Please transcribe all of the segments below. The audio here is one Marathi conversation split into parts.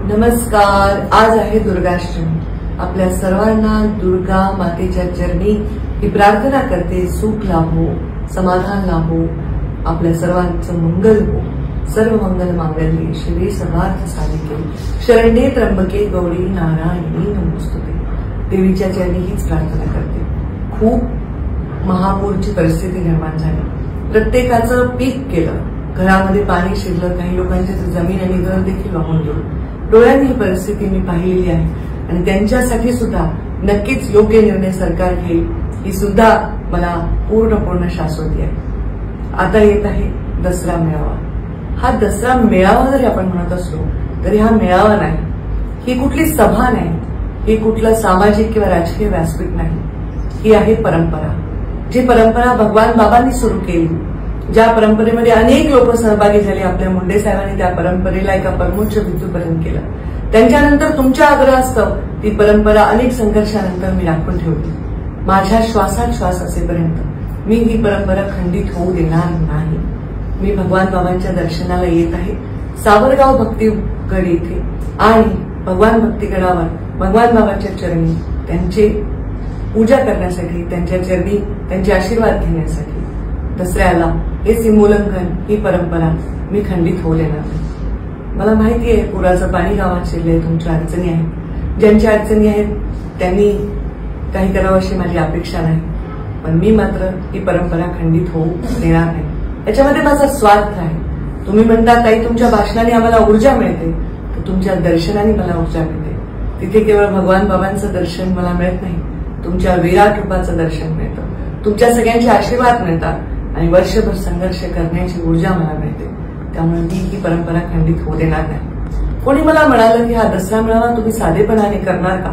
नमस्कार. आज आहे दुर्गाष्टमी. आपल्या सर्वांना दुर्गा मातेच्या चरणी ही प्रार्थना करते, सुख लाभो, समाधान लाभो, आपल्या सर्वांचं मंगल हो. सर्व मंगल मांगल्ये शिवे सर्वार्थ साधिके, शरण्ये त्र्यंबके गौरी नारायणी नमोस्तुते. देवीच्या चरणी हीच प्रार्थना करते. खूप महापूरची परिस्थिती निर्माण झाली. प्रत्येकाचं पीक केलं, घरामध्ये पाणी शिरलं, काही लोकांची जमीन आणि घर देखील वाहून गेलं. डोळ्यांनी ही परिस्थिती मी पाहिलेली आहे आणि त्यांच्यासाठी सुद्धा नक्कीच योग्य निर्णय सरकार घेईल ही सुद्धा मला पूर्ण शाश्वती आहे. आता येत आहे दसरा मेळावा. हा दसरा मेळावा जरी आपण म्हणत असलो तरी हा मेळावा नाही, ही कुठली सभा नाही, ही कुठलं सामाजिक किंवा राजकीय व्यासपीठ नाही. ही आहे परंपरा. जी परंपरा भगवान बाबांनी सुरू केली, ज्या परंपरेमध्ये अनेक लोक सहभागी झाले. आपल्या मुंडे साहेबांनी त्या परंपरेला एका परमोच्च बिंदूपर्यंत केलं. त्यांच्यानंतर तुमच्या आग्रहास्तव ती परंपरा अनेक संघर्षानंतर मी राखून ठेवली. माझ्या श्वासात श्वास असेपर्यंत मी ही परंपरा खंडित होऊ देणार नाही. मी भगवान बाबांच्या दर्शनाला येत आहे सावरगाव भक्तीगड येथे आणि भगवान भक्तीगडावर भगवान बाबांच्या चरणी त्यांची पूजा करण्यासाठी, त्यांच्या चरणी त्यांचे आशीर्वाद घेण्यासाठी. दसऱ्याला हे सीमोल्लंघन, ही परंपरा मी खंडित होऊ देणार नाही. मला माहिती आहे पुराचं पाणी गावात शिरलंय, तुमच्या अडचणी आहेत. ज्यांच्या अडचणी आहेत त्यांनी काही करावं अशी माझी अपेक्षा नाही, पण मी मात्र ही परंपरा खंडित होऊ देणार नाही. याच्यामध्ये माझा स्वार्थ आहे. तुम्ही म्हणता ताई तुमच्या भाषणाने आम्हाला ऊर्जा मिळते, तर तुमच्या दर्शनाने मला ऊर्जा मिळते. तिथे केवळ भगवान बाबांचं दर्शन मला मिळत नाही, तुमच्या विराट रूपाचं दर्शन मिळतं, तुमच्या सगळ्यांचे आशीर्वाद मिळतात आणि वर्षभर संघर्ष करण्याची ऊर्जा मला मिळते. त्यामुळे मी ही परंपरा खंडित होऊ देणार नाही. कोणी मला म्हणालं की हा दसरा मेळावा तुम्ही साधेपणाने करणार का?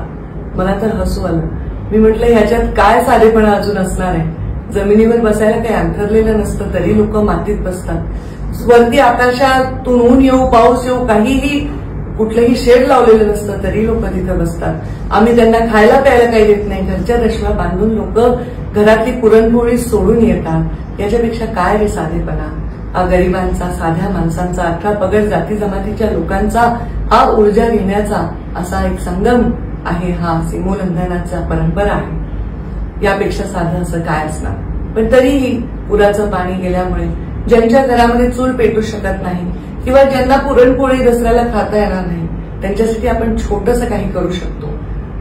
मला तर हसू आलं. मी म्हटलं ह्याच्यात काय साधेपणा अजून असणार आहे? जमिनीवर बसायला काही अंथरलेलं नसतं तरी लोक मातीत बसतात. वरती आकाशातून ऊन येऊ, पाऊस येऊ, काहीही कुठलंही शेड लावलेलं नसतं तरी लोक तिथं बसतात. आम्ही त्यांना खायला प्यायला काही देत नाही, घरच्या दशमा बांधून लोक घरातली पुरणपोळी सोडून येतात. याच्यापेक्षा काय रे साधेपणा? हा गरिबांचा, साध्या माणसांचा, 18 पगड जाती जमातीच्या लोकांचा हा ऊर्जा घेण्याचा असा एक संगम आहे. हा सीमोल्लंघनाचा परंपरा आहे. यापेक्षा साधं असं काय असणार? पण तरीही पुराचं पाणी गेल्यामुळे ज्यांच्या घरामध्ये चूल पेटू शकत नाही किंवा ज्यांना पुरणपोळी दसऱ्याला खाता येणार नाही त्यांच्यासाठी आपण छोटंसं काही करू शकतो.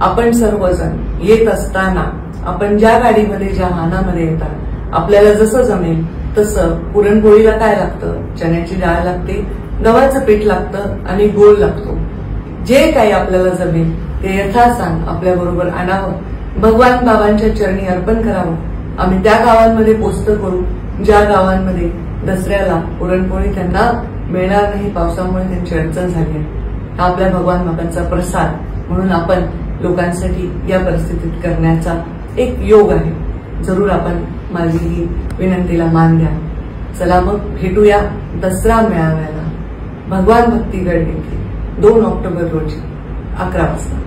आपण सर्वजण येत असताना आपण ज्या गाडीमध्ये, ज्या वाहनामध्ये येतात, आपल्याला जसं जमेल तसं पुरणपोळीला काय लागतं? चण्याची डाळ लागते, गव्हाचं पीठ लागतं आणि गूळ लागतो. जे काही आपल्याला जमेल ते यथासांग आपल्याबरोबर आणावं, भगवान बाबांच्या चरणी अर्पण करावं. आम्ही त्या गावांमध्ये पोस्ट करू ज्या गावांमध्ये दसऱ्याला पुरणपोळी त्यांना मिळणार नाही, पावसामुळे त्यांची अडचण झाली आहे. हा आपल्या भगवान बाबांचा प्रसाद म्हणून आपण लोकांसाठी या परिस्थितीत करण्याचा एक योग आहे. जरूर आपण माझी ही विनंतीला मान द्या. चला मग भेटूया दसरा मेळाव्याला भगवान भक्तीगड येथे 2 ऑक्टोबर रोजी 11 वाजता.